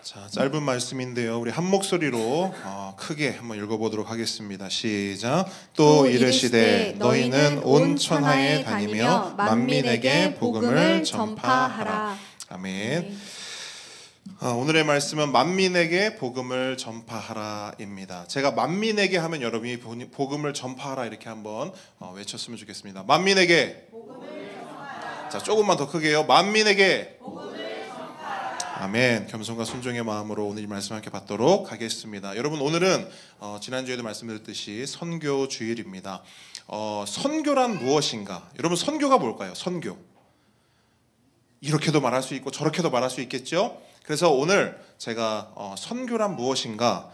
자, 짧은 말씀인데요. 우리 한 목소리로 크게 한번 읽어보도록 하겠습니다. 시작. 또 이르시되 너희는 온 천하에 다니며 만민에게 복음을 전파하라. 아멘. 오늘의 말씀은 만민에게 복음을 전파하라입니다. 제가 만민에게 하면 여러분이 복음을 전파하라 이렇게 한번 외쳤으면 좋겠습니다. 만민에게 복음을 전파하라. 자, 조금만 더 크게요. 만민에게 복음을 전파하라. 아멘. 겸손과 순종의 마음으로 오늘 이 말씀 함께 받도록 하겠습니다. 여러분, 오늘은 지난주에도 말씀드렸듯이 선교 주일입니다. 선교란 무엇인가? 여러분, 선교가 뭘까요? 선교. 이렇게도 말할 수 있고 저렇게도 말할 수 있겠죠? 그래서 오늘 제가 선교란 무엇인가,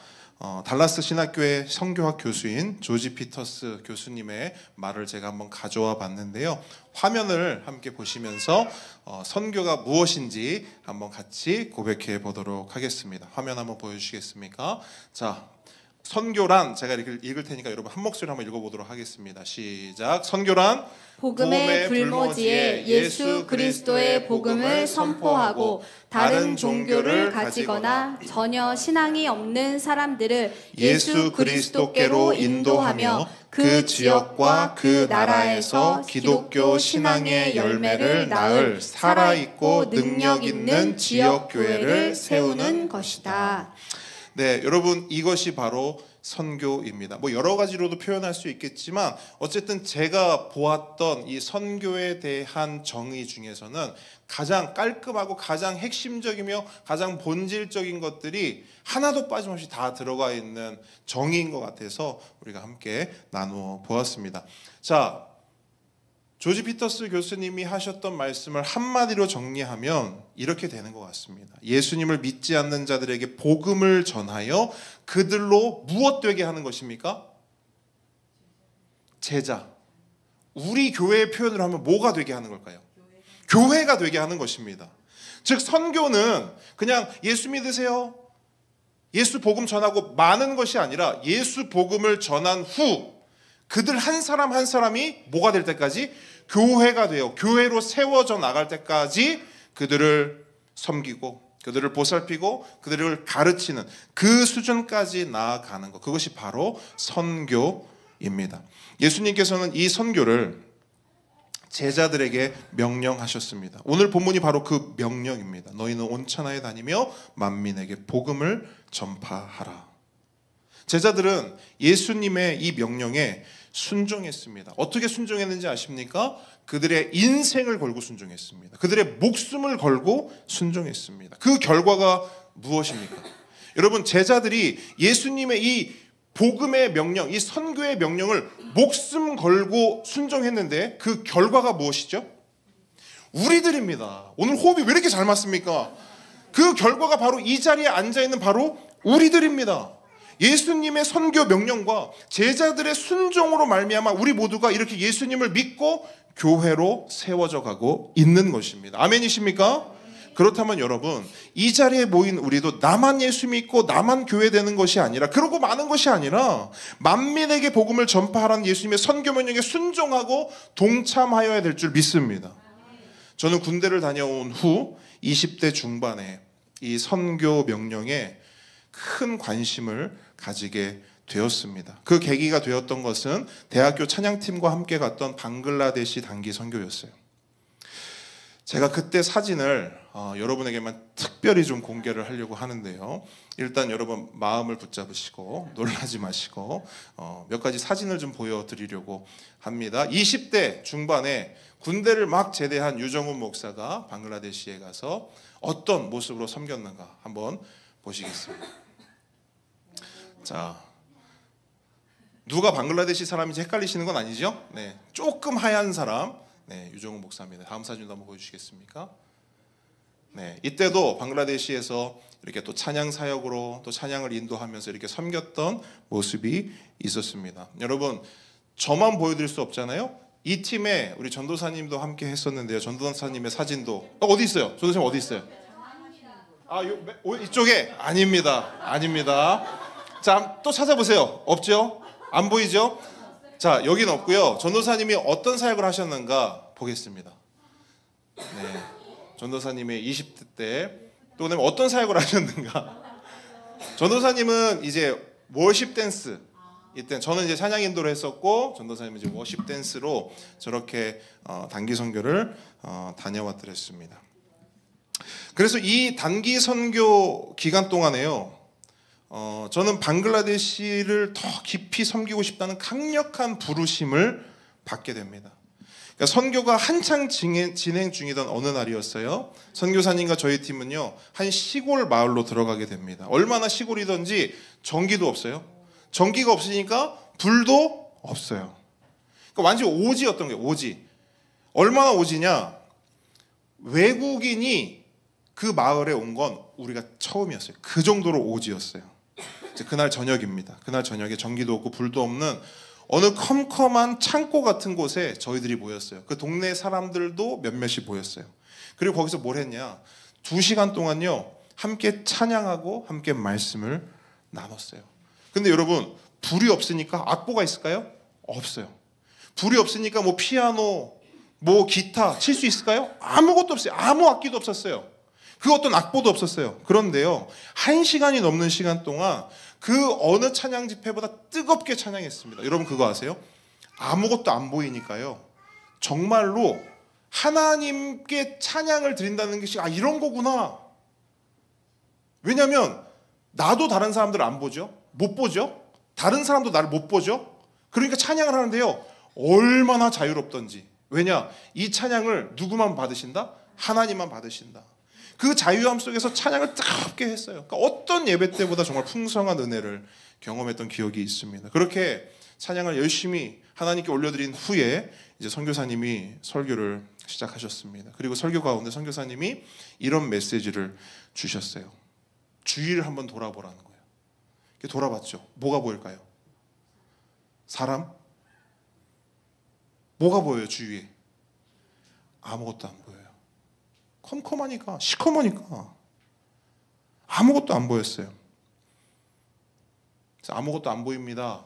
달라스 신학교의 선교학 교수인 조지 피터스 교수님의 말을 제가 한번 가져와 봤는데요. 화면을 함께 보시면서 선교가 무엇인지 한번 같이 고백해 보도록 하겠습니다. 화면 한번 보여주시겠습니까? 자, 선교란, 제가 읽을 테니까 여러분 한 목소리로 한번 읽어보도록 하겠습니다. 시작. 선교란 복음의 불모지에 예수 그리스도의 복음을 선포하고 다른 종교를 가지거나 전혀 신앙이 없는 사람들을 예수 그리스도께로 인도하며 그 지역과 그 나라에서 기독교 신앙의 열매를 낳을 살아있고 능력 있는 지역교회를 세우는 것이다. 네, 여러분, 이것이 바로 선교입니다. 뭐 여러 가지로도 표현할 수 있겠지만 어쨌든 제가 보았던 이 선교에 대한 정의 중에서는 가장 깔끔하고 가장 핵심적이며 가장 본질적인 것들이 하나도 빠짐없이 다 들어가 있는 정의인 것 같아서 우리가 함께 나누어 보았습니다. 자, 조지 피터스 교수님이 하셨던 말씀을 한마디로 정리하면 이렇게 되는 것 같습니다. 예수님을 믿지 않는 자들에게 복음을 전하여 그들로 무엇 되게 하는 것입니까? 제자. 우리 교회의 표현으로 하면 뭐가 되게 하는 걸까요? 교회가 되게 하는 것입니다. 즉, 선교는 그냥 예수 믿으세요, 예수 복음 전하고 마는 것이 아니라 예수 복음을 전한 후 그들 한 사람 한 사람이 뭐가 될 때까지? 교회가 되어 교회로 세워져 나갈 때까지 그들을 섬기고 그들을 보살피고 그들을 가르치는 그 수준까지 나아가는 것, 그것이 바로 선교입니다. 예수님께서는 이 선교를 제자들에게 명령하셨습니다. 오늘 본문이 바로 그 명령입니다. 너희는 온 천하에 다니며 만민에게 복음을 전파하라. 제자들은 예수님의 이 명령에 순종했습니다. 어떻게 순종했는지 아십니까? 그들의 인생을 걸고 순종했습니다. 그들의 목숨을 걸고 순종했습니다. 그 결과가 무엇입니까? 여러분, 제자들이 예수님의 이 복음의 명령, 이 선교의 명령을 목숨 걸고 순종했는데 그 결과가 무엇이죠? 우리들입니다. 오늘 호흡이 왜 이렇게 잘 맞습니까? 그 결과가 바로 이 자리에 앉아있는 바로 우리들입니다. 예수님의 선교 명령과 제자들의 순종으로 말미암아 우리 모두가 이렇게 예수님을 믿고 교회로 세워져 가고 있는 것입니다. 아멘이십니까? 그렇다면 여러분, 이 자리에 모인 우리도 나만 예수 믿고 나만 교회 되는 것이 아니라, 그러고 마는 것이 아니라 만민에게 복음을 전파하라는 예수님의 선교 명령에 순종하고 동참하여야 될 줄 믿습니다. 저는 군대를 다녀온 후 20대 중반에 이 선교 명령에 큰 관심을 가지게 되었습니다. 그 계기가 되었던 것은 대학교 찬양팀과 함께 갔던 방글라데시 단기 선교였어요. 제가 그때 사진을 여러분에게만 특별히 좀 공개를 하려고 하는데요. 일단 여러분 마음을 붙잡으시고 놀라지 마시고 몇 가지 사진을 좀 보여드리려고 합니다. 20대 중반에 군대를 막 제대한 유정훈 목사가 방글라데시에 가서 어떤 모습으로 섬겼는가 한번 보시겠습니다. 자, 누가 방글라데시 사람인지 헷갈리시는 건 아니죠? 네, 조금 하얀 사람, 네, 유정훈 목사입니다. 다음 사진도 한번 보여주시겠습니까? 네, 이때도 방글라데시에서 이렇게 또 찬양 사역으로 또 찬양을 인도하면서 이렇게 섬겼던 모습이 있었습니다. 여러분, 저만 보여드릴 수 없잖아요. 이 팀에 우리 전도사님도 함께 했었는데요. 전도사님의 사진도 어디 있어요? 전도사님 어디 있어요? 이쪽에? 아닙니다. 아닙니다. 자, 또 찾아보세요. 없죠? 안 보이죠? 자, 여긴 없고요. 전도사님이 어떤 사역을 하셨는가 보겠습니다. 네, 전도사님의 20대 때 또 그다음에 어떤 사역을 하셨는가? 전도사님은 이제 워십 댄스, 이때 저는 이제 찬양 인도를 했었고 전도사님은 이제 워십 댄스로 저렇게 단기 선교를 다녀왔더랬습니다. 그래서 이 단기 선교 기간 동안에요, 저는 방글라데시를 더 깊이 섬기고 싶다는 강력한 부르심을 받게 됩니다. 그러니까 선교가 한창 진행 중이던 어느 날이었어요. 선교사님과 저희 팀은요, 한 시골 마을로 들어가게 됩니다. 얼마나 시골이던지 전기도 없어요. 전기가 없으니까 불도 없어요. 그러니까 완전 오지였던 거예요. 오지. 얼마나 오지냐? 외국인이 그 마을에 온 건 우리가 처음이었어요. 그 정도로 오지였어요. 이제 그날 저녁입니다. 그날 저녁에 전기도 없고 불도 없는 어느 컴컴한 창고 같은 곳에 저희들이 모였어요. 그 동네 사람들도 몇몇이 모였어요. 그리고 거기서 뭘 했냐? 2시간 동안요, 함께 찬양하고 함께 말씀을 나눴어요. 근데 여러분, 불이 없으니까 악보가 있을까요? 없어요. 불이 없으니까 뭐 피아노, 뭐 기타 칠 수 있을까요? 아무것도 없어요. 아무 악기도 없었어요. 그 어떤 악보도 없었어요. 그런데요, 1시간이 넘는 시간 동안 그 어느 찬양 집회보다 뜨겁게 찬양했습니다. 여러분 그거 아세요? 아무것도 안 보이니까요, 정말로 하나님께 찬양을 드린다는 것이 이런 거구나. 왜냐하면 나도 다른 사람들을 안 보죠. 못 보죠. 다른 사람도 나를 못 보죠. 그러니까 찬양을 하는데요, 얼마나 자유롭던지. 왜냐? 이 찬양을 누구만 받으신다? 하나님만 받으신다. 그 자유함 속에서 찬양을 뜨겁게 했어요. 그러니까 어떤 예배 때보다 정말 풍성한 은혜를 경험했던 기억이 있습니다. 그렇게 찬양을 열심히 하나님께 올려드린 후에 이제 선교사님이 설교를 시작하셨습니다. 그리고 설교 가운데 선교사님이 이런 메시지를 주셨어요. 주위를 한번 돌아보라는 거예요. 돌아봤죠. 뭐가 보일까요? 사람? 뭐가 보여요, 주위에? 아무것도 안 보여요. 컴컴하니까, 시커머니까 아무것도 안 보였어요. 그래서 아무것도 안 보입니다.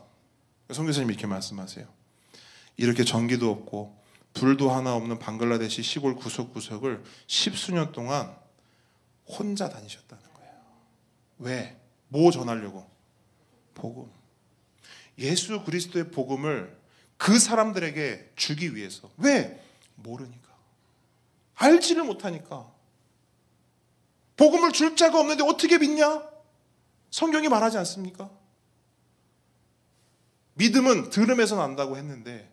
선교사님이 이렇게 말씀하세요. 이렇게 전기도 없고 불도 하나 없는 방글라데시 시골 구석구석을 10수년 동안 혼자 다니셨다는 거예요. 왜? 뭐 전하려고? 복음. 예수 그리스도의 복음을 그 사람들에게 주기 위해서. 왜? 모르니까. 알지를 못하니까. 복음을 줄 자가 없는데 어떻게 믿냐? 성경이 말하지 않습니까? 믿음은 들음에서 난다고 했는데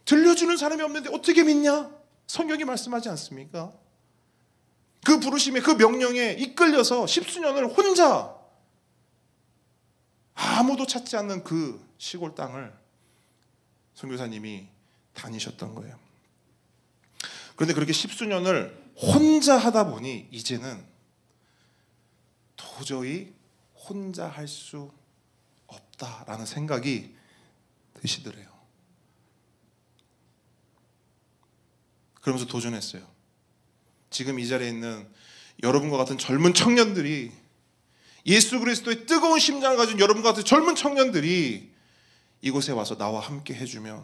들려주는 사람이 없는데 어떻게 믿냐? 성경이 말씀하지 않습니까? 그 부르심에, 그 명령에 이끌려서 10수년을 혼자 아무도 찾지 않는 그 시골 땅을 선교사님이 다니셨던 거예요. 그런데 그렇게 10수년을 혼자 하다 보니 이제는 도저히 혼자 할 수 없다라는 생각이 드시더래요. 그러면서 도전했어요. 지금 이 자리에 있는 여러분과 같은 젊은 청년들이, 예수 그리스도의 뜨거운 심장을 가진 여러분과 같은 젊은 청년들이 이곳에 와서 나와 함께 해주면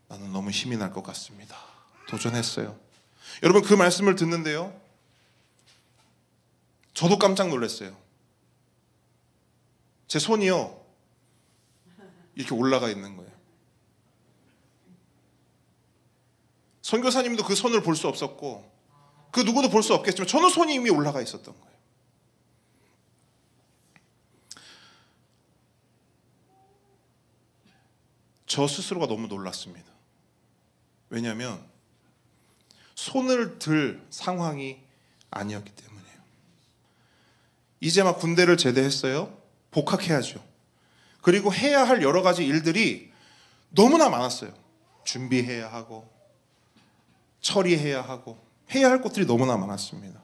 나는 너무 힘이 날 것 같습니다. 도전했어요. 여러분 그 말씀을 듣는데요, 저도 깜짝 놀랐어요. 제 손이요, 이렇게 올라가 있는 거예요. 선교사님도 그 손을 볼 수 없었고 그 누구도 볼 수 없겠지만 저는 손이 이미 올라가 있었던 거예요. 저 스스로가 너무 놀랐습니다. 왜냐하면 손을 들 상황이 아니었기 때문이에요. 이제 막 군대를 제대했어요. 복학해야죠. 그리고 해야 할 여러 가지 일들이 너무나 많았어요. 준비해야 하고 처리해야 하고 해야 할 것들이 너무나 많았습니다.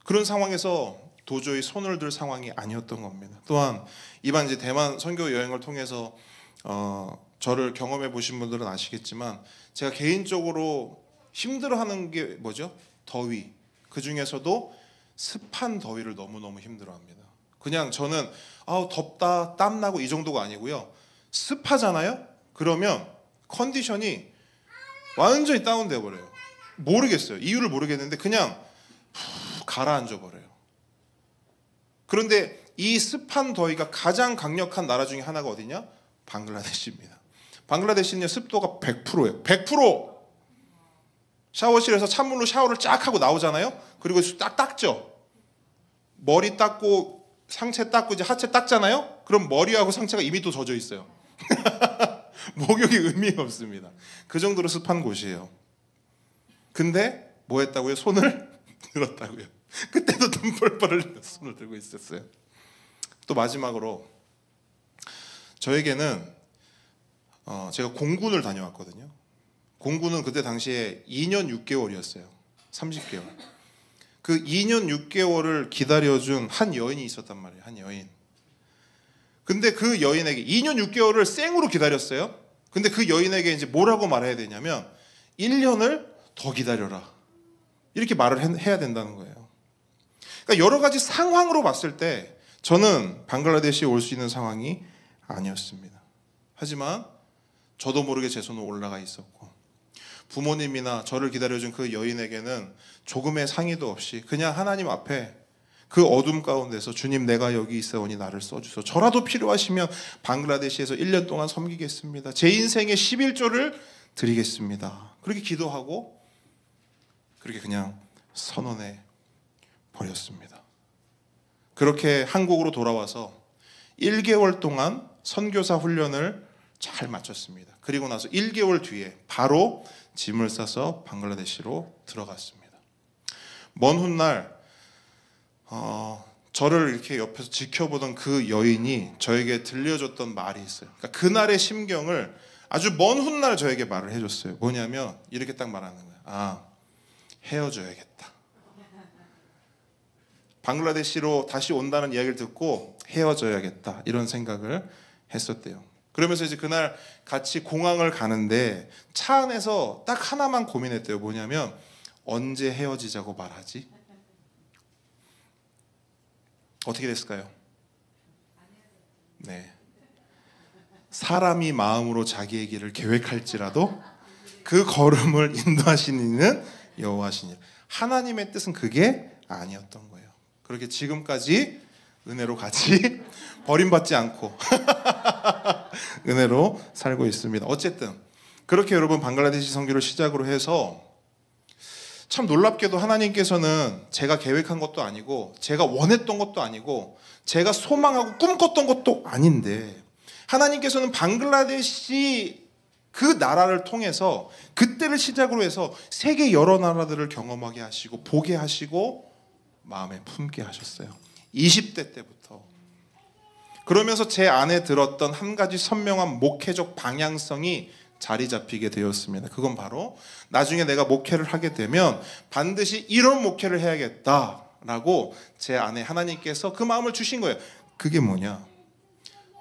그런 상황에서 도저히 손을 들 상황이 아니었던 겁니다. 또한 이번 이제 대만 선교 여행을 통해서 저를 경험해 보신 분들은 아시겠지만 제가 개인적으로 힘들어하는 게 뭐죠? 더위. 그 중에서도 습한 더위를 너무너무 힘들어합니다. 그냥 저는 덥다, 땀나고 이 정도가 아니고요. 습하잖아요? 그러면 컨디션이 완전히 다운돼 버려요. 모르겠어요. 이유를 모르겠는데 그냥 푹 가라앉아 버려요. 그런데 이 습한 더위가 가장 강력한 나라 중에 하나가 어디냐? 방글라데시입니다. 방글라데시는 습도가 100%예요. 100%! 샤워실에서 찬물로 샤워를 쫙 하고 나오잖아요. 그리고 딱 닦죠. 머리 닦고 상체 닦고 이제 하체 닦잖아요. 그럼 머리하고 상체가 이미 또 젖어 있어요. 목욕이 의미가 없습니다. 그 정도로 습한 곳이에요. 근데 뭐 했다고요? 손을 들었다고요. 그때도 돈 뻘뻘 흘리면서 손을 들고 있었어요. 또 마지막으로 저에게는 제가 공군을 다녀왔거든요. 공군은 그때 당시에 2년 6개월이었어요. 30개월. 그 2년 6개월을 기다려준 한 여인이 있었단 말이에요. 한 여인. 근데 그 여인에게 2년 6개월을 생으로 기다렸어요. 근데 그 여인에게 이제 뭐라고 말해야 되냐면 1년을 더 기다려라. 이렇게 말을 해야 된다는 거예요. 그러니까 여러 가지 상황으로 봤을 때 저는 방글라데시에 올 수 있는 상황이 아니었습니다. 하지만 저도 모르게 제 손은 올라가 있었고 부모님이나 저를 기다려준 그 여인에게는 조금의 상의도 없이 그냥 하나님 앞에 그 어둠 가운데서 주님 내가 여기 있사오니 나를 써주소. 저라도 필요하시면 방글라데시에서 1년 동안 섬기겠습니다. 제 인생의 11조를 드리겠습니다. 그렇게 기도하고 그렇게 그냥 선언해 버렸습니다. 그렇게 한국으로 돌아와서 1개월 동안 선교사 훈련을 잘 마쳤습니다. 그리고 나서 1개월 뒤에 바로 짐을 싸서 방글라데시로 들어갔습니다. 먼 훗날 저를 이렇게 옆에서 지켜보던 그 여인이 저에게 들려줬던 말이 있어요. 그러니까 그날의 심경을 아주 먼 훗날 저에게 말을 해줬어요. 뭐냐면 이렇게 딱 말하는 거예요. 헤어져야겠다. 방글라데시로 다시 온다는 이야기를 듣고 헤어져야겠다 이런 생각을 했었대요. 그러면서 이제 그날 같이 공항을 가는데 차 안에서 딱 하나만 고민했대요. 뭐냐면 언제 헤어지자고 말하지? 어떻게 됐을까요? 네. 사람이 마음으로 자기의 길을 계획할지라도 그 걸음을 인도하시는 이는 여호와시니라. 하나님의 뜻은 그게 아니었던 거예요. 그렇게 지금까지 은혜로 같이 버림받지 않고 은혜로 살고 있습니다. 어쨌든 그렇게 여러분 방글라데시 선교를 시작으로 해서 참 놀랍게도 하나님께서는 제가 계획한 것도 아니고 제가 원했던 것도 아니고 제가 소망하고 꿈꿨던 것도 아닌데 하나님께서는 방글라데시 그 나라를 통해서 그때를 시작으로 해서 세계 여러 나라들을 경험하게 하시고 보게 하시고 마음에 품게 하셨어요. 20대 때부터. 그러면서 제 안에 들었던 한 가지 선명한 목회적 방향성이 자리 잡히게 되었습니다. 그건 바로 나중에 내가 목회를 하게 되면 반드시 이런 목회를 해야겠다라고 제 안에 하나님께서 그 마음을 주신 거예요. 그게 뭐냐?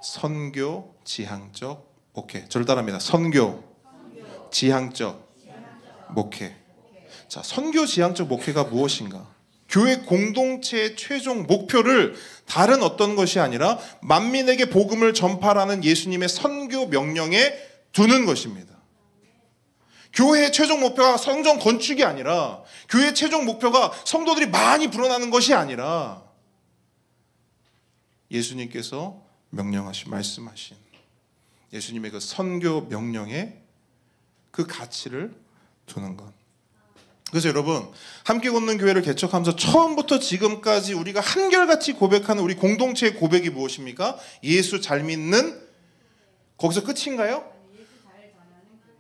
선교 지향적 목회. 저를 따라합니다. 선교 지향적 목회. 자, 선교 지향적 목회가 무엇인가? 교회 공동체의 최종 목표를 다른 어떤 것이 아니라 만민에게 복음을 전파라는 예수님의 선교 명령에 두는 것입니다. 교회의 최종 목표가 성전 건축이 아니라 교회의 최종 목표가 성도들이 많이 불어나는 것이 아니라 예수님께서 말씀하신 예수님의 그 선교 명령에 그 가치를 두는 것. 그래서 여러분 함께 걷는 교회를 개척하면서 처음부터 지금까지 우리가 한결같이 고백하는 우리 공동체의 고백이 무엇입니까? 예수 잘 믿는 거기서 끝인가요?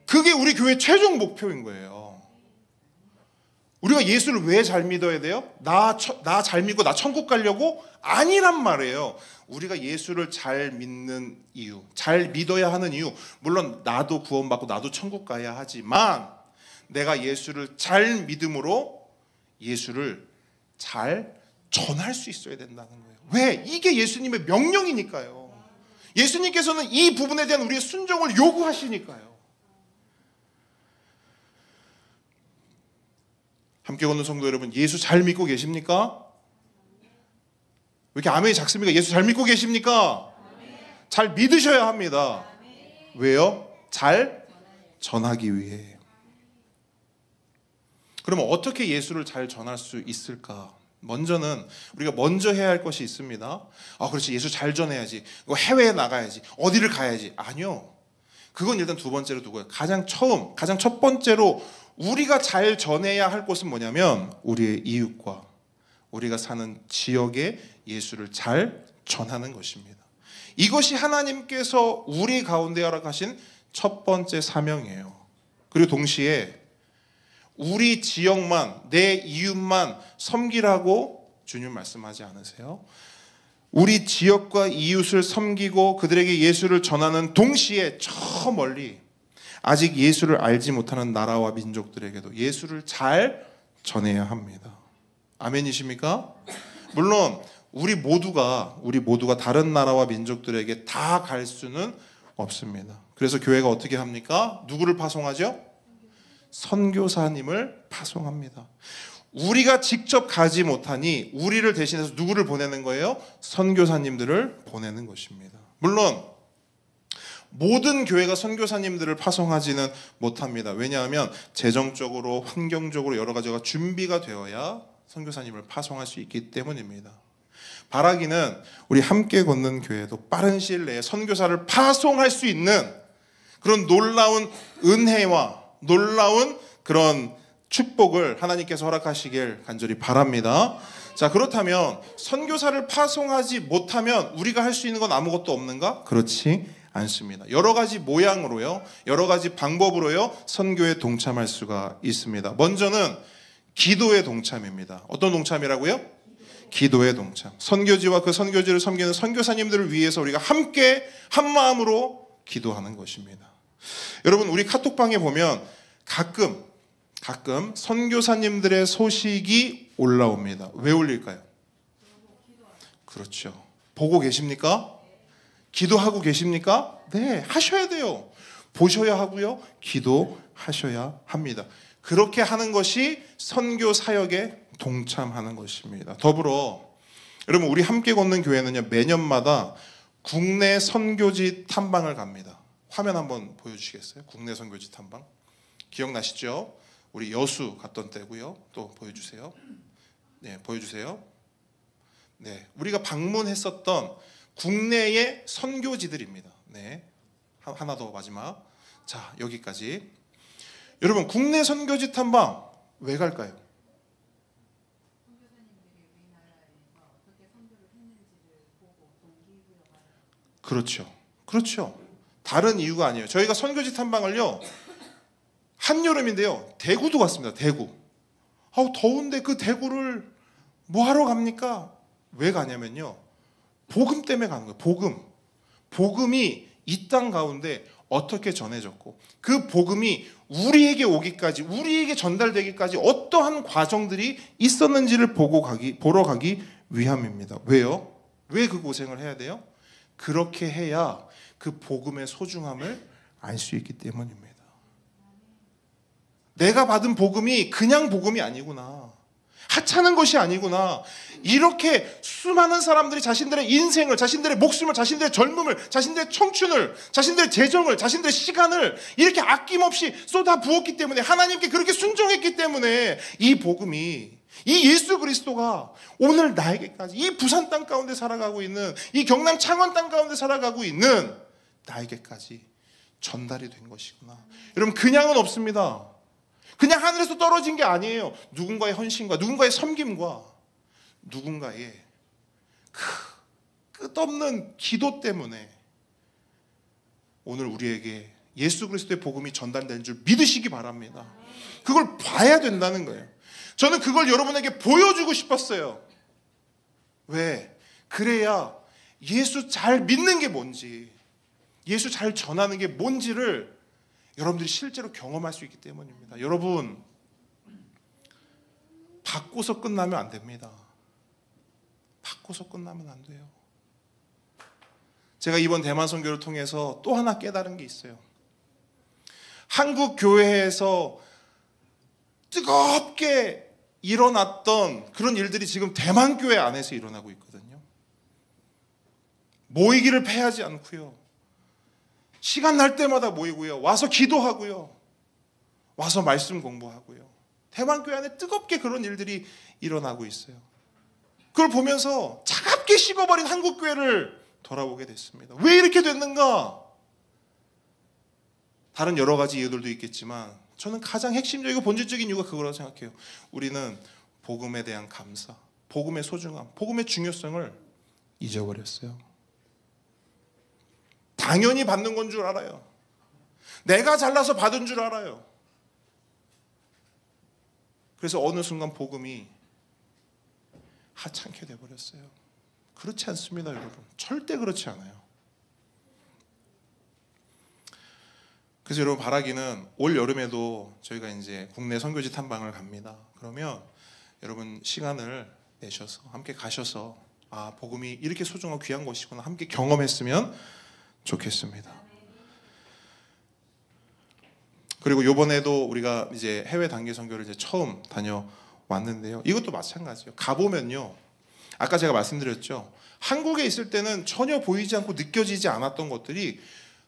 그게 우리 교회의 최종 목표인 거예요. 우리가 예수를 왜 잘 믿어야 돼요? 나 잘 믿고 나 천국 가려고? 아니란 말이에요. 우리가 예수를 잘 믿는 이유, 잘 믿어야 하는 이유, 물론 나도 구원받고 나도 천국 가야 하지만 내가 예수를 잘 믿음으로 예수를 잘 전할 수 있어야 된다는 거예요. 왜? 이게 예수님의 명령이니까요. 예수님께서는 이 부분에 대한 우리의 순종을 요구하시니까요. 함께 걷는 성도 여러분, 예수 잘 믿고 계십니까? 왜 이렇게 아멘이 작습니까? 예수 잘 믿고 계십니까? 잘 믿으셔야 합니다. 왜요? 잘 전하기 위해. 그러면 어떻게 예수를 잘 전할 수 있을까? 먼저는 우리가 먼저 해야 할 것이 있습니다. 그렇지, 예수 잘 전해야지, 해외에 나가야지, 어디를 가야지. 아니요, 그건 일단 두 번째로 두고요. 가장 첫 번째로 우리가 잘 전해야 할 것은 뭐냐면 우리의 이웃과 우리가 사는 지역에 예수를 잘 전하는 것입니다. 이것이 하나님께서 우리 가운데 허락하신 첫 번째 사명이에요. 그리고 동시에 우리 지역만, 내 이웃만 섬기라고 주님 말씀하지 않으세요? 우리 지역과 이웃을 섬기고 그들에게 예수를 전하는 동시에 저 멀리 아직 예수를 알지 못하는 나라와 민족들에게도 예수를 잘 전해야 합니다. 아멘이십니까? 물론 우리 모두가 다른 나라와 민족들에게 다 갈 수는 없습니다. 그래서 교회가 어떻게 합니까? 누구를 파송하죠? 선교사님을 파송합니다. 우리가 직접 가지 못하니 우리를 대신해서 누구를 보내는 거예요? 선교사님들을 보내는 것입니다. 물론 모든 교회가 선교사님들을 파송하지는 못합니다. 왜냐하면 재정적으로, 환경적으로 여러 가지가 준비가 되어야 선교사님을 파송할 수 있기 때문입니다. 바라기는 우리 함께 걷는 교회도 빠른 시일 내에 선교사를 파송할 수 있는 그런 놀라운 은혜와 놀라운 그런 축복을 하나님께서 허락하시길 간절히 바랍니다. 자, 그렇다면 선교사를 파송하지 못하면 우리가 할 수 있는 건 아무것도 없는가? 그렇지 않습니다. 여러 가지 모양으로요, 여러 가지 방법으로요, 선교에 동참할 수가 있습니다. 먼저는 기도의 동참입니다. 어떤 동참이라고요? 기도의 동참. 선교지와 그 선교지를 섬기는 선교사님들을 위해서 우리가 함께 한 마음으로 기도하는 것입니다. 여러분, 우리 카톡방에 보면 가끔 선교사님들의 소식이 올라옵니다. 왜 올릴까요? 그렇죠. 보고 계십니까? 기도하고 계십니까? 네, 하셔야 돼요. 보셔야 하고요, 기도하셔야 합니다. 그렇게 하는 것이 선교 사역에 동참하는 것입니다. 더불어 여러분, 우리 함께 걷는 교회는요, 매년마다 국내 선교지 탐방을 갑니다. 화면 한번 보여주시겠어요? 국내 선교지 탐방 기억나시죠? 우리 여수 갔던 때고요. 또 보여주세요. 네, 보여주세요. 네, 우리가 방문했었던 국내의 선교지들입니다. 네, 하나 더 마지막. 자, 여기까지. 여러분, 국내 선교지 탐방 왜 갈까요? 그렇죠. 다른 이유가 아니에요. 저희가 선교지 탐방을요, 한여름인데요, 대구도 갔습니다. 대구. 더운데 그 대구를 뭐 하러 갑니까? 왜 가냐면요, 복음 때문에 가는 거예요. 복음이 이 땅 가운데 어떻게 전해졌고 그 복음이 우리에게 오기까지, 우리에게 전달되기까지 어떠한 과정들이 있었는지를 보러 가기 위함입니다. 왜요? 왜 그 고생을 해야 돼요? 그렇게 해야 그 복음의 소중함을 알 수 있기 때문입니다. 내가 받은 복음이 그냥 복음이 아니구나, 하찮은 것이 아니구나, 이렇게 수많은 사람들이 자신들의 인생을, 자신들의 목숨을, 자신들의 젊음을, 자신들의 청춘을, 자신들의 재정을, 자신들의 시간을 이렇게 아낌없이 쏟아 부었기 때문에, 하나님께 그렇게 순종했기 때문에 이 복음이, 이 예수 그리스도가 오늘 나에게까지, 이 부산 땅 가운데 살아가고 있는, 이 경남 창원 땅 가운데 살아가고 있는 나에게까지 전달이 된 것이구나. 여러분, 그냥은 없습니다. 그냥 하늘에서 떨어진 게 아니에요. 누군가의 헌신과 누군가의 섬김과 누군가의 끝없는 기도 때문에 오늘 우리에게 예수 그리스도의 복음이 전달된 줄 믿으시기 바랍니다. 그걸 봐야 된다는 거예요. 저는 그걸 여러분에게 보여주고 싶었어요. 왜? 그래야 예수 잘 믿는 게 뭔지, 예수 잘 전하는 게 뭔지를 여러분들이 실제로 경험할 수 있기 때문입니다. 여러분, 받고서 끝나면 안 됩니다. 받고서 끝나면 안 돼요. 제가 이번 대만 선교를 통해서 또 하나 깨달은 게 있어요. 한국 교회에서 뜨겁게 일어났던 그런 일들이 지금 대만 교회 안에서 일어나고 있거든요. 모이기를 패하지 않고요, 시간 날 때마다 모이고요, 와서 기도하고요, 와서 말씀 공부하고요, 대만교회 안에 뜨겁게 그런 일들이 일어나고 있어요. 그걸 보면서 차갑게 식어버린 한국교회를 돌아보게 됐습니다. 왜 이렇게 됐는가? 다른 여러 가지 이유들도 있겠지만 저는 가장 핵심적이고 본질적인 이유가 그거라고 생각해요. 우리는 복음에 대한 감사, 복음의 소중함, 복음의 중요성을 잊어버렸어요. 당연히 받는 건 줄 알아요. 내가 잘나서 받은 줄 알아요. 그래서 어느 순간 복음이 하찮게 돼버렸어요. 그렇지 않습니다, 여러분. 절대 그렇지 않아요. 그래서 여러분, 바라기는 올 여름에도 저희가 이제 국내 선교지 탐방을 갑니다. 그러면 여러분 시간을 내셔서 함께 가셔서 아, 복음이 이렇게 소중하고 귀한 것이구나 함께 경험했으면 좋겠습니다. 그리고 이번에도 우리가 이제 해외 단기 선교를 이제 처음 다녀왔는데요. 이것도 마찬가지예요. 가보면요, 아까 제가 말씀드렸죠. 한국에 있을 때는 전혀 보이지 않고 느껴지지 않았던 것들이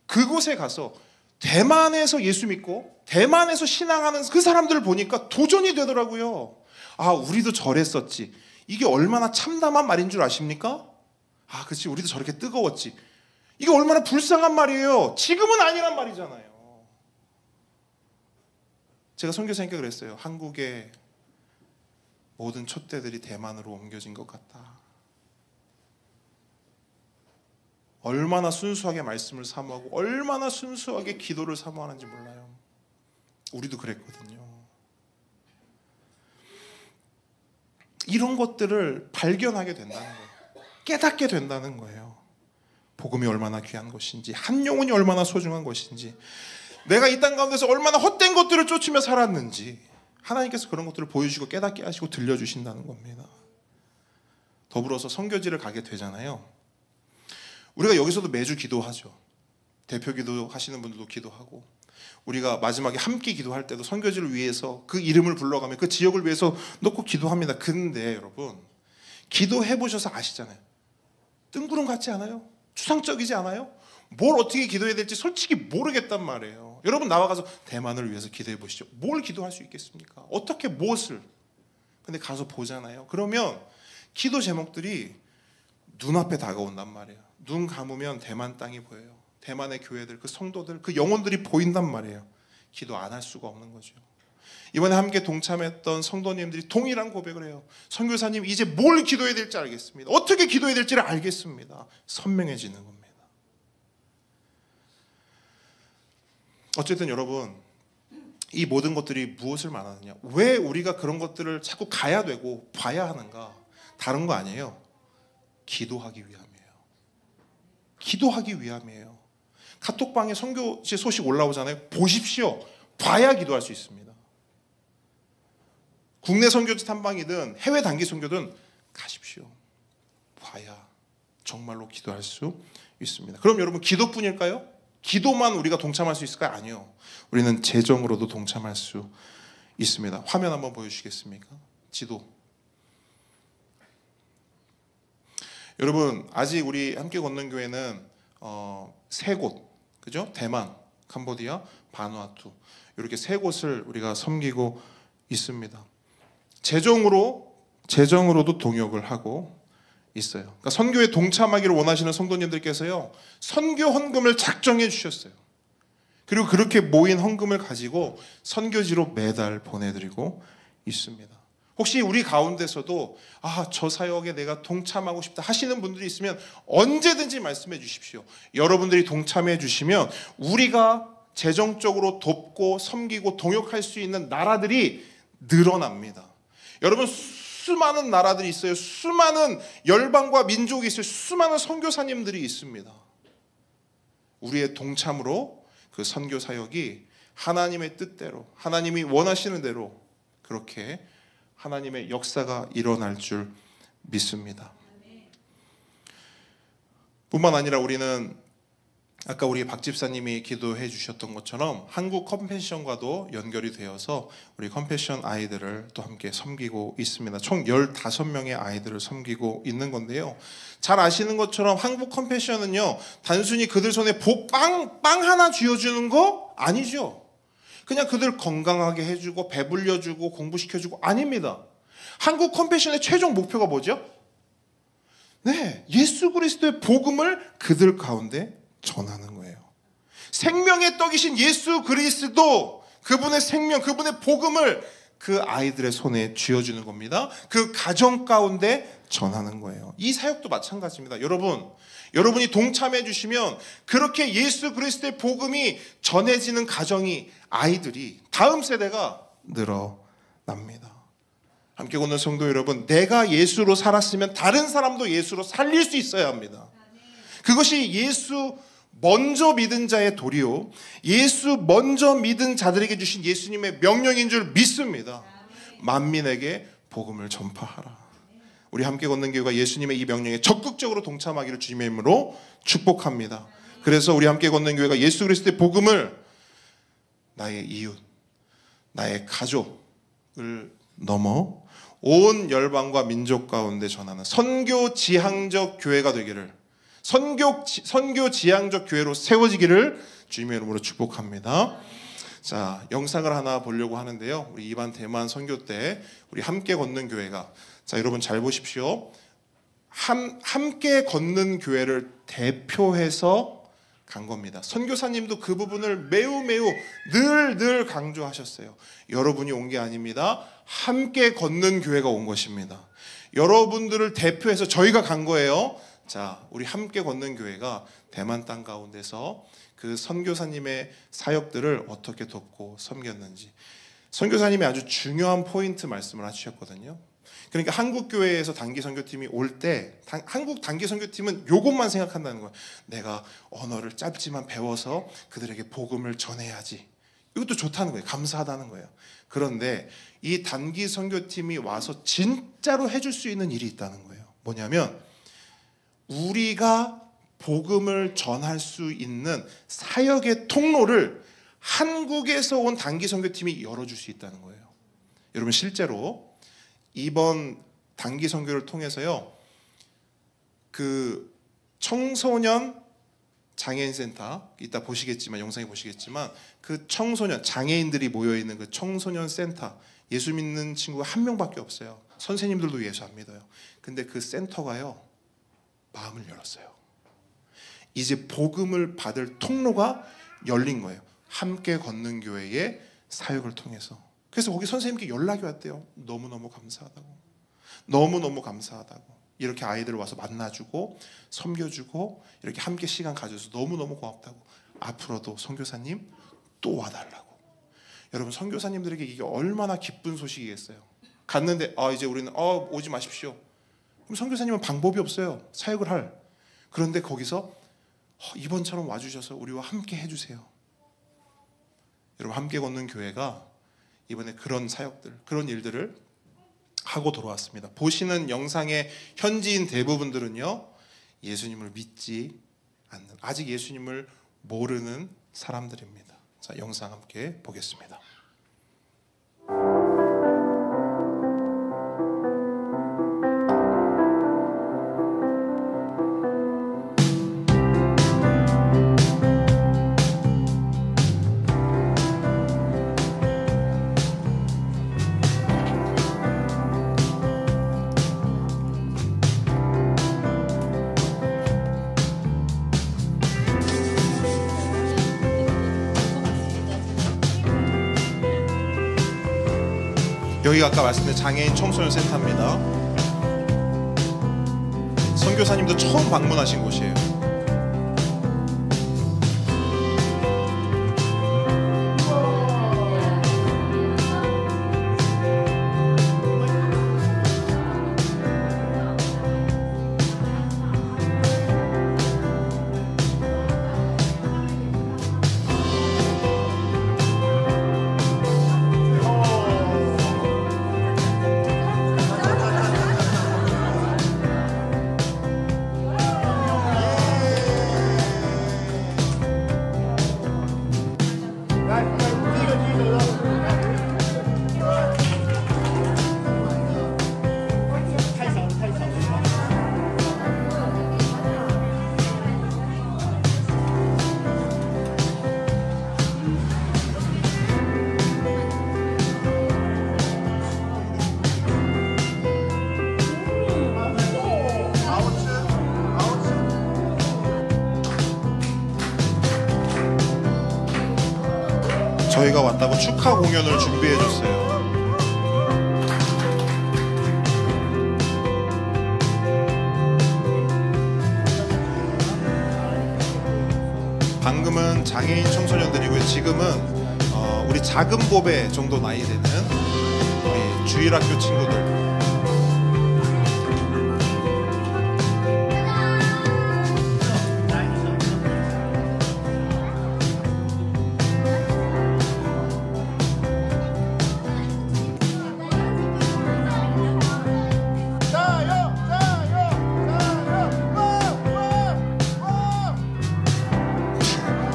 그곳에 가서 대만에서 예수 믿고 대만에서 신앙하는 그 사람들을 보니까 도전이 되더라고요. 아, 우리도 저랬었지. 이게 얼마나 참담한 말인 줄 아십니까? 아, 그렇지, 우리도 저렇게 뜨거웠지. 이게 얼마나 불쌍한 말이에요. 지금은 아니란 말이잖아요. 제가 선교사님께 그랬어요. 한국의 모든 촛대들이 대만으로 옮겨진 것 같다. 얼마나 순수하게 말씀을 사모하고 얼마나 순수하게 기도를 사모하는지 몰라요. 우리도 그랬거든요. 이런 것들을 발견하게 된다는 거예요. 깨닫게 된다는 거예요. 복음이 얼마나 귀한 것인지, 한 영혼이 얼마나 소중한 것인지, 내가 이 땅 가운데서 얼마나 헛된 것들을 쫓으며 살았는지 하나님께서 그런 것들을 보여주시고 깨닫게 하시고 들려주신다는 겁니다. 더불어서 선교지를 가게 되잖아요. 우리가 여기서도 매주 기도하죠. 대표 기도 하시는 분들도 기도하고, 우리가 마지막에 함께 기도할 때도 선교지를 위해서 그 이름을 불러가며 그 지역을 위해서 놓고 기도합니다. 근데 여러분, 기도해 보셔서 아시잖아요. 뜬구름 같지 않아요? 추상적이지 않아요? 뭘 어떻게 기도해야 될지 솔직히 모르겠단 말이에요. 여러분, 나와가서 대만을 위해서 기도해 보시죠. 뭘 기도할 수 있겠습니까? 어떻게 무엇을? 근데 가서 보잖아요. 그러면 기도 제목들이 눈앞에 다가온단 말이에요. 눈 감으면 대만 땅이 보여요. 대만의 교회들, 그 성도들, 그 영혼들이 보인단 말이에요. 기도 안 할 수가 없는 거죠. 이번에 함께 동참했던 성도님들이 동일한 고백을 해요. 선교사님, 이제 뭘 기도해야 될지 알겠습니다. 어떻게 기도해야 될지를 알겠습니다. 선명해지는 겁니다. 어쨌든 여러분, 이 모든 것들이 무엇을 말하느냐, 왜 우리가 그런 것들을 자꾸 가야 되고 봐야 하는가? 다른 거 아니에요. 기도하기 위함이에요. 기도하기 위함이에요. 카톡방에 선교지 소식 올라오잖아요. 보십시오. 봐야 기도할 수 있습니다. 국내 선교지 탐방이든 해외 단기 선교든 가십시오. 봐야 정말로 기도할 수 있습니다. 그럼 여러분, 기도뿐일까요? 기도만 우리가 동참할 수 있을까요? 아니요. 우리는 재정으로도 동참할 수 있습니다. 화면 한번 보여주시겠습니까? 지도. 여러분, 아직 우리 함께 걷는 교회는 세 곳, 그죠? 대만, 캄보디아, 바누아투, 이렇게 세 곳을 우리가 섬기고 있습니다. 재정으로도 동역을 하고 있어요. 그러니까 선교에 동참하기를 원하시는 성도님들께서요, 선교 헌금을 작정해 주셨어요. 그리고 그렇게 모인 헌금을 가지고 선교지로 매달 보내드리고 있습니다. 혹시 우리 가운데서도 저 사역에 내가 동참하고 싶다 하시는 분들이 있으면 언제든지 말씀해 주십시오. 여러분들이 동참해 주시면 우리가 재정적으로 돕고 섬기고 동역할 수 있는 나라들이 늘어납니다. 여러분, 수많은 나라들이 있어요. 수많은 열방과 민족이 있어요. 수많은 선교사님들이 있습니다. 우리의 동참으로 그 선교 사역이 하나님의 뜻대로, 하나님이 원하시는 대로 그렇게 하나님의 역사가 일어날 줄 믿습니다. 뿐만 아니라 우리는 아까 우리 박 집사님이 기도해 주셨던 것처럼 한국 컴패션과도 연결이 되어서 우리 컴패션 아이들을 또 함께 섬기고 있습니다. 총 15명의 아이들을 섬기고 있는 건데요. 잘 아시는 것처럼 한국 컴패션은요, 단순히 그들 손에 빵 하나 쥐어주는 거 아니죠. 그냥 그들 건강하게 해주고 배불려주고 공부시켜주고 아닙니다. 한국 컴패션의 최종 목표가 뭐죠? 네, 예수 그리스도의 복음을 그들 가운데 전하는 거예요. 생명의 떡이신 예수 그리스도, 그분의 생명, 그분의 복음을 그 아이들의 손에 쥐어주는 겁니다. 그 가정 가운데 전하는 거예요. 이 사역도 마찬가지입니다. 여러분이 동참해 주시면 그렇게 예수 그리스도의 복음이 전해지는 가정이, 아이들이, 다음 세대가 늘어납니다. 함께 걷는 성도 여러분, 내가 예수로 살았으면 다른 사람도 예수로 살릴 수 있어야 합니다. 그것이 예수 먼저 믿은 자의 도리요, 예수 먼저 믿은 자들에게 주신 예수님의 명령인 줄 믿습니다. 만민에게 복음을 전파하라. 우리 함께 걷는 교회가 예수님의 이 명령에 적극적으로 동참하기를 주님의 이름으로 축복합니다. 그래서 우리 함께 걷는 교회가 예수 그리스도의 복음을 나의 이웃, 나의 가족을 넘어 온 열방과 민족 가운데 전하는 선교 지향적 교회가 되기를, 선교 지향적 교회로 세워지기를 주님의 이름으로 축복합니다. 자, 영상을 하나 보려고 하는데요. 우리 이번 대만 선교 때 우리 함께 걷는 교회가, 자, 여러분 잘 보십시오. 함께 걷는 교회를 대표해서 간 겁니다. 선교사님도 그 부분을 매우 늘 강조하셨어요. 여러분이 온 게 아닙니다. 함께 걷는 교회가 온 것입니다. 여러분들을 대표해서 저희가 간 거예요. 자, 우리 함께 걷는 교회가 대만 땅 가운데서 그 선교사님의 사역들을 어떻게 돕고 섬겼는지, 선교사님이 아주 중요한 포인트 말씀을 해주셨거든요. 그러니까 한국 교회에서 단기 선교팀이 올 때, 한국 단기 선교팀은 이것만 생각한다는 거예요. 내가 언어를 짧지만 배워서 그들에게 복음을 전해야지. 이것도 좋다는 거예요. 감사하다는 거예요. 그런데 이 단기 선교팀이 와서 진짜로 해줄 수 있는 일이 있다는 거예요. 뭐냐면 우리가 복음을 전할 수 있는 사역의 통로를 한국에서 온 단기 선교팀이 열어줄 수 있다는 거예요. 여러분, 실제로 이번 단기 선교를 통해서요, 그 청소년 장애인 센터, 이따 보시겠지만, 영상에 보시겠지만, 그 청소년, 장애인들이 모여있는 그 청소년 센터, 예수 믿는 친구가 한 명밖에 없어요. 선생님들도 예수 안 믿어요. 근데 그 센터가요, 마음을 열었어요. 이제 복음을 받을 통로가 열린 거예요. 함께 걷는 교회의 사역을 통해서. 그래서 거기 선생님께 연락이 왔대요. 너무너무 감사하다고. 너무너무 감사하다고. 이렇게 아이들 와서 만나주고 섬겨주고 이렇게 함께 시간 가져서 너무너무 고맙다고. 앞으로도 선교사님 또 와달라고. 여러분, 선교사님들에게 이게 얼마나 기쁜 소식이겠어요. 갔는데 이제 우리는 오지 마십시오. 그럼 선교사님은 방법이 없어요. 사역을 할. 그런데 거기서 이번처럼 와주셔서 우리와 함께 해주세요. 여러분, 함께 걷는 교회가 이번에 그런 사역들, 그런 일들을 하고 돌아왔습니다. 보시는 영상의 현지인 대부분들은요, 예수님을 믿지 않는, 아직 예수님을 모르는 사람들입니다. 자, 영상 함께 보겠습니다. 여기가 아까 말씀드린 장애인 청소년 센터입니다. 선교사님도 처음 방문하신 곳이에요. 저희가 왔다고 축하 공연을 준비해 줬어요. 방금은 장애인 청소년들이고요. 지금은 우리 작은 보배 정도 나이 되는 우리 주일학교 친구들.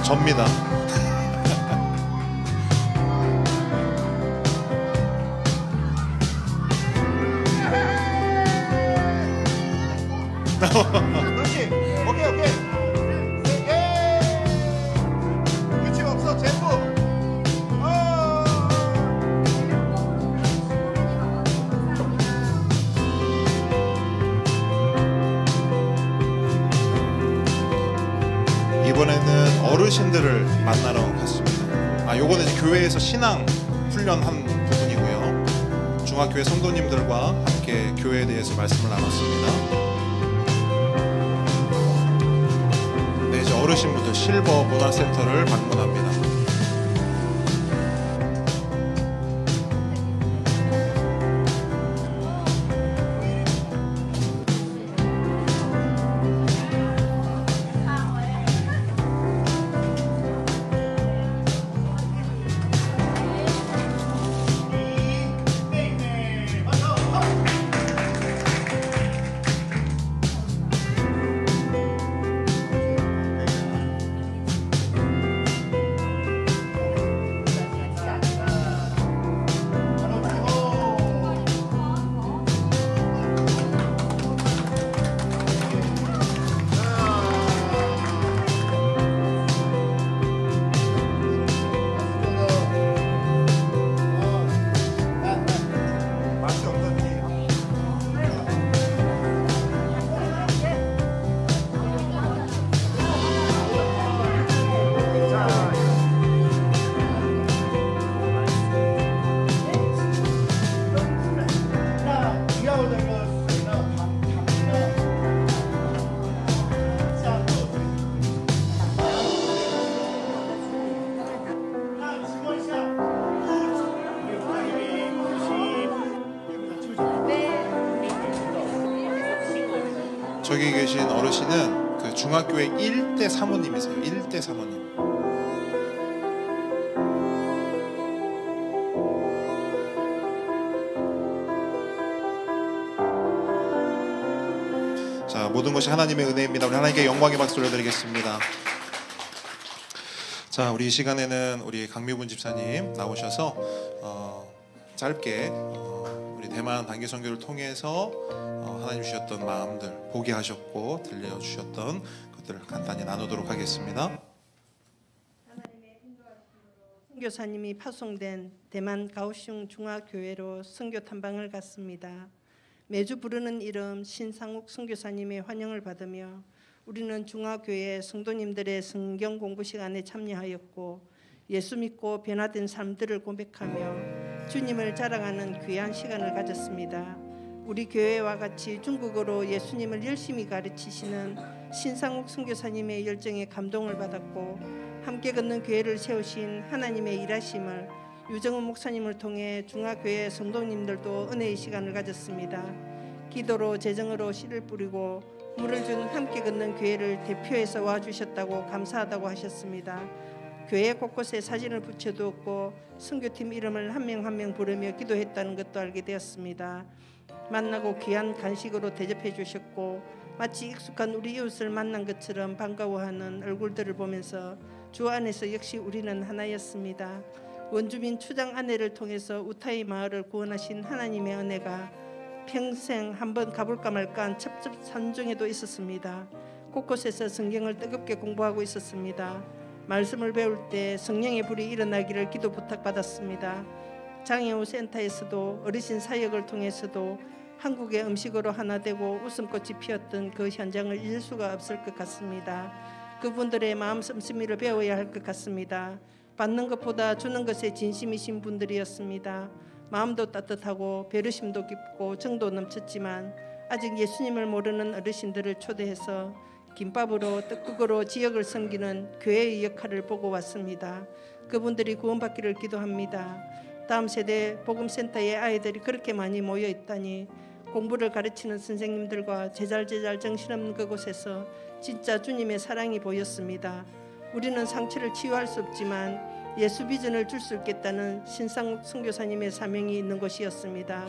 접니다. 그렇지. 오케이. 규칙 없어. 제부. 이번에는 어르신들을 만나러 갔습니다. 요거는 이제 교회에서 신앙 훈련한 부분이고요. 중학교의 성도님들과 함께 교회에 대해서 말씀을 나눴습니다. 네, 이제 어르신분들 실버 문화센터를 방문합니다. 저기 계신 어르신은 그 중학교의 1대 사모님이세요. 1대 사모님. 자, 모든 것이 하나님의 은혜입니다. 우리 하나님께 영광의 박수 올려드리겠습니다. 자, 우리 이 시간에는 우리 강미분 집사님 나오셔서 짧게 우리 대만 단기 선교를 통해서 하나님 주셨던 마음들 보게 하셨고 들려주셨던 것들을 간단히 나누도록 하겠습니다. 하나님의 인도하심으로 선교사님이 파송된 대만 가오슝 중화교회로 선교 탐방을 갔습니다. 매주 부르는 이름 신상욱 선교사님의 환영을 받으며 우리는 중화교회 성도님들의 성경 공부 시간에 참여하였고 예수 믿고 변화된 삶들을 고백하며 주님을 자랑하는 귀한 시간을 가졌습니다. 우리 교회와 같이 중국어로 예수님을 열심히 가르치시는 신상욱 선교사님의 열정에 감동을 받았고 함께 걷는 교회를 세우신 하나님의 일하심을 유정은 목사님을 통해 중화교회 성도님들도 은혜의 시간을 가졌습니다. 기도로 재정으로 씨를 뿌리고 물을 준 함께 걷는 교회를 대표해서 와주셨다고 감사하다고 하셨습니다. 교회 곳곳에 사진을 붙여두었고 선교팀 이름을 한 명 한 명 부르며 기도했다는 것도 알게 되었습니다. 만나고 귀한 간식으로 대접해 주셨고 마치 익숙한 우리 이웃을 만난 것처럼 반가워하는 얼굴들을 보면서 주 안에서 역시 우리는 하나였습니다. 원주민 추장 아내를 통해서 우타이 마을을 구원하신 하나님의 은혜가 평생 한번 가볼까 말까한 첩첩산중에도 있었습니다. 곳곳에서 성경을 뜨겁게 공부하고 있었습니다. 말씀을 배울 때 성령의 불이 일어나기를 기도 부탁받았습니다. 장애우 센터에서도 어르신 사역을 통해서도 한국의 음식으로 하나 되고 웃음꽃이 피었던 그 현장을 잊을 수가 없을 것 같습니다. 그분들의 마음 씀씀이를 배워야 할 것 같습니다. 받는 것보다 주는 것에 진심이신 분들이었습니다. 마음도 따뜻하고 배려심도 깊고 정도 넘쳤지만 아직 예수님을 모르는 어르신들을 초대해서 김밥으로 떡국으로 지역을 섬기는 교회의 역할을 보고 왔습니다. 그분들이 구원받기를 기도합니다. 다음 세대 복음센터에 아이들이 그렇게 많이 모여 있다니 공부를 가르치는 선생님들과 제잘제잘 정신없는 그곳에서 진짜 주님의 사랑이 보였습니다. 우리는 상처를 치유할 수 없지만 예수 비전을 줄 수 있겠다는 신상욱 선교사님의 사명이 있는 곳이었습니다.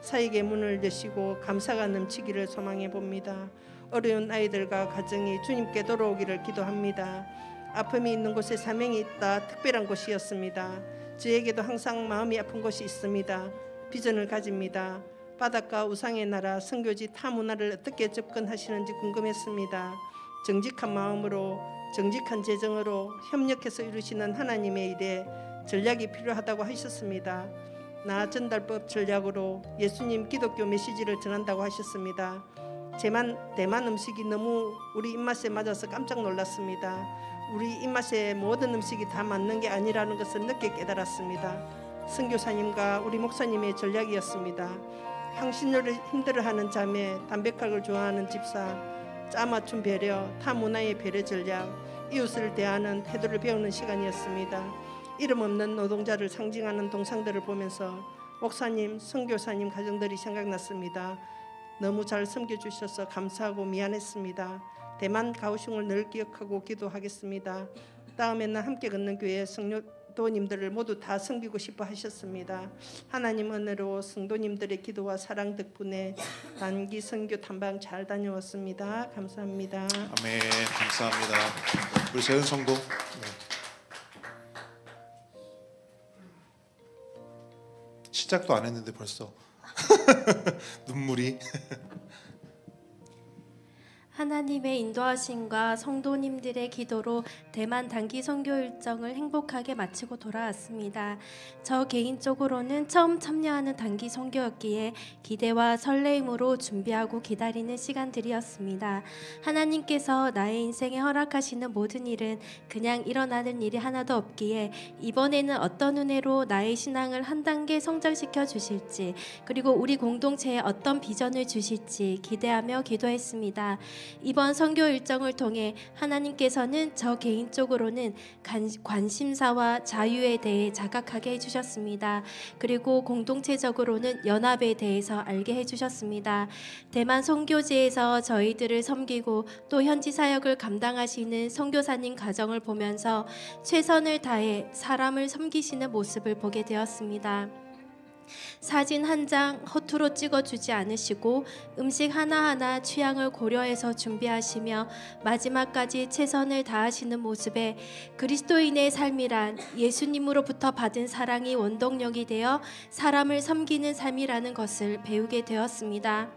사역의 문을 여시고 감사가 넘치기를 소망해 봅니다. 어려운 아이들과 가정이 주님께 돌아오기를 기도합니다. 아픔이 있는 곳에 사명이 있다. 특별한 곳이었습니다. 저에게도 항상 마음이 아픈 곳이 있습니다. 비전을 가집니다. 바닷가 우상의 나라 선교지 타 문화를 어떻게 접근하시는지 궁금했습니다. 정직한 마음으로 정직한 재정으로 협력해서 이루시는 하나님의 일에 전략이 필요하다고 하셨습니다. 나 전달법 전략으로 예수님 기독교 메시지를 전한다고 하셨습니다. 대만 음식이 너무 우리 입맛에 맞아서 깜짝 놀랐습니다. 우리 입맛에 모든 음식이 다 맞는 게 아니라는 것을 늦게 깨달았습니다. 선교사님과 우리 목사님의 전략이었습니다. 향신료를 힘들어하는 자매, 담백학을 좋아하는 집사, 짜맞춤 배려, 타 문화의 배려 전략, 이웃을 대하는 태도를 배우는 시간이었습니다. 이름 없는 노동자를 상징하는 동상들을 보면서 목사님, 선교사님 가정들이 생각났습니다. 너무 잘 섬겨주셔서 감사하고 미안했습니다. 대만 가오슝을 늘 기억하고 기도하겠습니다. 다음에는 함께 걷는 교회 성도님들을 모두 다 섬기고 싶어 하셨습니다. 하나님 은혜로 성도님들의 기도와 사랑 덕분에 단기 선교 탐방 잘 다녀왔습니다. 감사합니다. 아멘. 감사합니다. 우리 재은 성도. 시작도 안 했는데 벌써 눈물이. 하나님의 인도하심과 성도님들의 기도로 대만 단기 선교 일정을 행복하게 마치고 돌아왔습니다. 저 개인적으로는 처음 참여하는 단기 선교였기에 기대와 설레임으로 준비하고 기다리는 시간들이었습니다. 하나님께서 나의 인생에 허락하시는 모든 일은 그냥 일어나는 일이 하나도 없기에 이번에는 어떤 은혜로 나의 신앙을 한 단계 성장시켜 주실지, 그리고 우리 공동체에 어떤 비전을 주실지 기대하며 기도했습니다. 이번 선교 일정을 통해 하나님께서는 저 개인적으로는 관심사와 자유에 대해 자각하게 해주셨습니다. 그리고 공동체적으로는 연합에 대해서 알게 해주셨습니다. 대만 선교지에서 저희들을 섬기고 또 현지 사역을 감당하시는 선교사님 가정을 보면서 최선을 다해 사람을 섬기시는 모습을 보게 되었습니다. 사진 한 장 허투루 찍어주지 않으시고 음식 하나하나 취향을 고려해서 준비하시며 마지막까지 최선을 다하시는 모습에 그리스도인의 삶이란 예수님으로부터 받은 사랑이 원동력이 되어 사람을 섬기는 삶이라는 것을 배우게 되었습니다.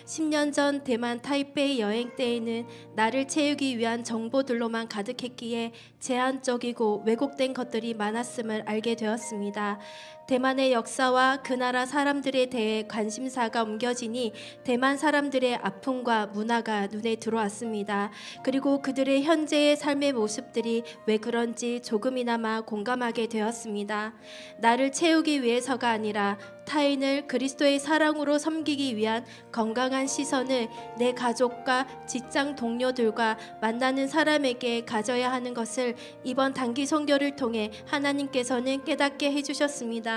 10년 전 대만 타이베이 여행 때에는 나를 채우기 위한 정보들로만 가득했기에 제한적이고 왜곡된 것들이 많았음을 알게 되었습니다. 대만의 역사와 그 나라 사람들에 대해 관심사가 옮겨지니 대만 사람들의 아픔과 문화가 눈에 들어왔습니다. 그리고 그들의 현재의 삶의 모습들이 왜 그런지 조금이나마 공감하게 되었습니다. 나를 채우기 위해서가 아니라 타인을 그리스도의 사랑으로 섬기기 위한 건강한 시선을 내 가족과 직장 동료들과 만나는 사람에게 가져야 하는 것을 이번 단기 선교를 통해 하나님께서는 깨닫게 해주셨습니다.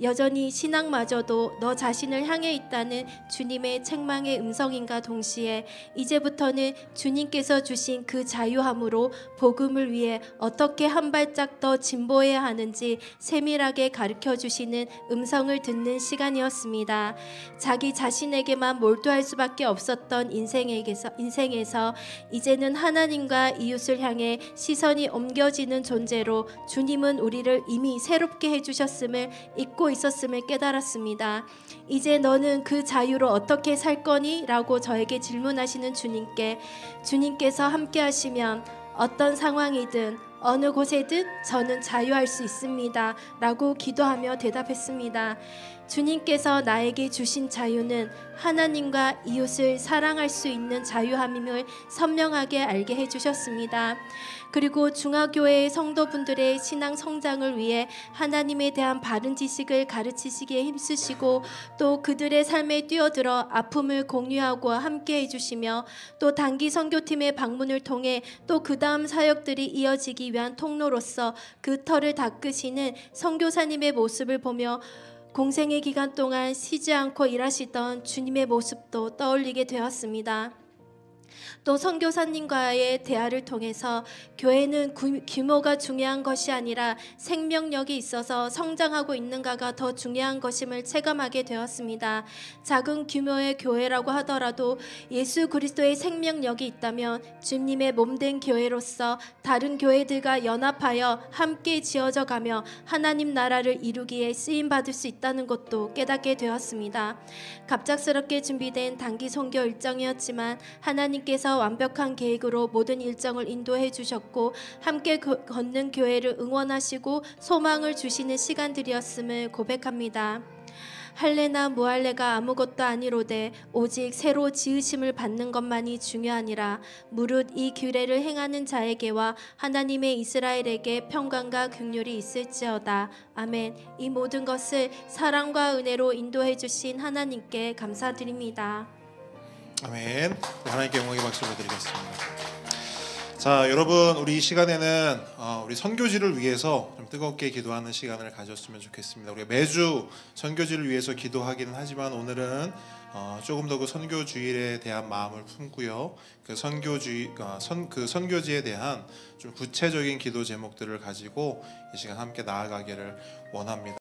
여전히 신앙마저도 너 자신을 향해 있다는 주님의 책망의 음성인가 동시에 이제부터는 주님께서 주신 그 자유함으로 복음을 위해 어떻게 한 발짝 더 진보해야 하는지 세밀하게 가르쳐 주시는 음성을 듣는 시간이었습니다. 자기 자신에게만 몰두할 수밖에 없었던 인생에서 이제는 하나님과 이웃을 향해 시선이 옮겨지는 존재로 주님은 우리를 이미 새롭게 해주셨음을 잊고 있었음을 깨달았습니다. 이제 너는 그 자유로 어떻게 살 거니? 라고 저에게 질문하시는 주님께서 함께 하시면 어떤 상황이든 어느 곳에든 저는 자유할 수 있습니다 라고 기도하며 대답했습니다. 주님께서 나에게 주신 자유는 하나님과 이웃을 사랑할 수 있는 자유함임을 선명하게 알게 해주셨습니다. 그리고 중화교회의 성도분들의 신앙 성장을 위해 하나님에 대한 바른 지식을 가르치시기에 힘쓰시고 또 그들의 삶에 뛰어들어 아픔을 공유하고 함께 해주시며 또 단기 선교팀의 방문을 통해 또 그 다음 사역들이 이어지기 위한 통로로서 그 터를 닦으시는 선교사님의 모습을 보며 공생의 기간 동안 쉬지 않고 일하시던 주님의 모습도 떠올리게 되었습니다. 또 선교사님과의 대화를 통해서 교회는 규모가 중요한 것이 아니라 생명력이 있어서 성장하고 있는가가 더 중요한 것임을 체감하게 되었습니다. 작은 규모의 교회라고 하더라도 예수 그리스도의 생명력이 있다면 주님의 몸된 교회로서 다른 교회들과 연합하여 함께 지어져 가며 하나님 나라를 이루기에 쓰임받을 수 있다는 것도 깨닫게 되었습니다. 갑작스럽게 준비된 단기 선교 일정이었지만 하나님께서 완벽한 계획으로 모든 일정을 인도해 주셨고 함께 걷는 교회를 응원하시고 소망을 주시는 시간들이었음을 고백합니다. 할례나 무할례가 아무것도 아니로되 오직 새로 지으심을 받는 것만이 중요하니라. 무릇 이 규례를 행하는 자에게와 하나님의 이스라엘에게 평강과 긍휼이 있을지어다. 아멘. 이 모든 것을 사랑과 은혜로 인도해 주신 하나님께 감사드립니다. 아멘. 하나님께 영광의 박수를 드리겠습니다. 자, 여러분, 우리 이 시간에는 우리 선교지를 위해서 좀 뜨겁게 기도하는 시간을 가졌으면 좋겠습니다. 우리가 매주 선교지를 위해서 기도하기는 하지만 오늘은 조금 더 그 선교주일에 대한 마음을 품고요. 그 선교지에 대한 좀 구체적인 기도 제목들을 가지고 이 시간 함께 나아가기를 원합니다.